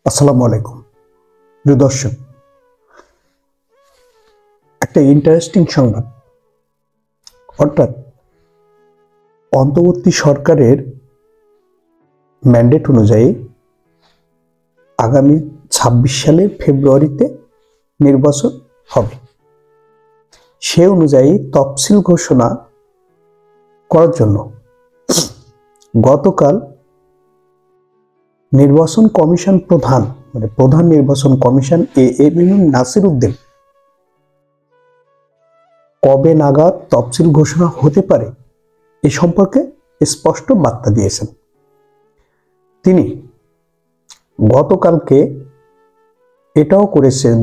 আসসালামু আলাইকুম প্রিয় দর্শক, একটা ইন্টারেস্টিং সংবাদ। অর্থাৎ অন্তর্বর্তী সরকারের ম্যান্ডেট অনুযায়ী আগামী ২৬ সালের ফেব্রুয়ারিতে নির্বাচন হবে। সে অনুযায়ী তফসিল ঘোষণা করার জন্য গতকাল নির্বাচন কমিশন প্রধান নির্বাচন কমিশন নাসির উদ্দিন কবে নাগাদ তফসিল ঘোষণা হতে পারে এ সম্পর্কে স্পষ্ট বার্তা দিয়েছেন। তিনি গতকালকে এটাও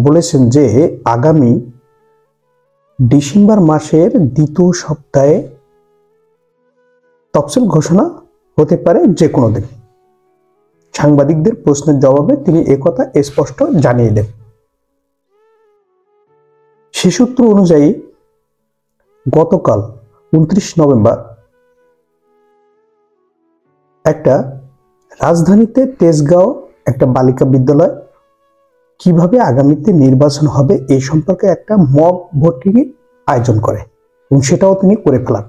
বলেছেন যে আগামী ডিসেম্বর মাসের দ্বিতীয় সপ্তাহে তফসিল ঘোষণা হতে পারে যে কোনো দিন। সাংবাদিকদের প্রশ্নের জবাবে তিনি একথা স্পষ্ট জানিয়ে দেন। সে সূত্র অনুযায়ী গতকাল ২৯ নভেম্বর একটা রাজধানীতে তেজগাঁও একটা বালিকা বিদ্যালয় কিভাবে আগামীতে নির্বাচন হবে এই সম্পর্কে একটা মক ভোটিং আয়োজন করে এবং সেটাও তিনি করে ফেলান।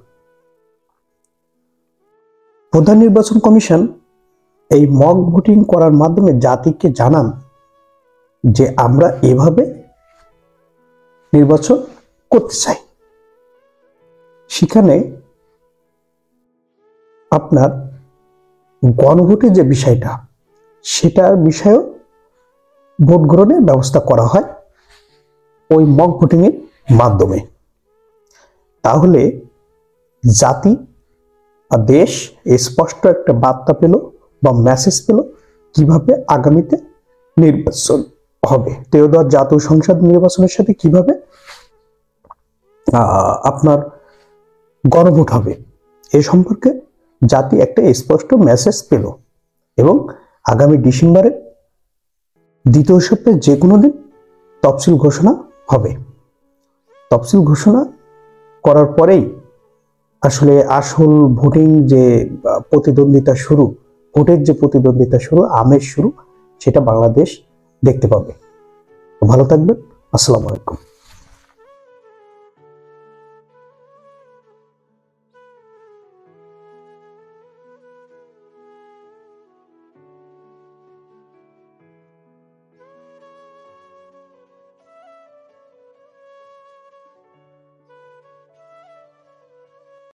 প্রধান নির্বাচন কমিশন এই মক ভোটিং করার মাধ্যমে জাতিকে জানান যে আমরা এভাবে নির্বাচন করতে চাই। সেখানে আপনার গণভোটের যে বিষয়টা, সেটার বিষয়েও ভোট গ্রহণের ব্যবস্থা করা হয় ওই মক ভোটিং এর মাধ্যমে। তাহলে জাতি আর দেশ স্পষ্ট একটা বার্তা পেল বা মেসেজ পেল কিভাবে আগামীতে নির্বাচন হবে, ত্রয়োদশ জাতীয় সংসদ নির্বাচনের সাথে কিভাবে আপনার গণভোট হবে এ সম্পর্কে জাতি একটা স্পষ্ট মেসেজ পেল এবং আগামী ডিসেম্বরের দ্বিতীয় সপ্তাহে যে কোনো দিন তফসিল ঘোষণা হবে। তফসিল ঘোষণা করার পরেই আসলে আসল ভোটিং যে প্রতিদ্বন্দ্বিতা শুরু, আমেজ শুরু, সেটা বাংলাদেশ দেখতে পাবে। ভালো থাকবেন। আসসালামু আলাইকুম।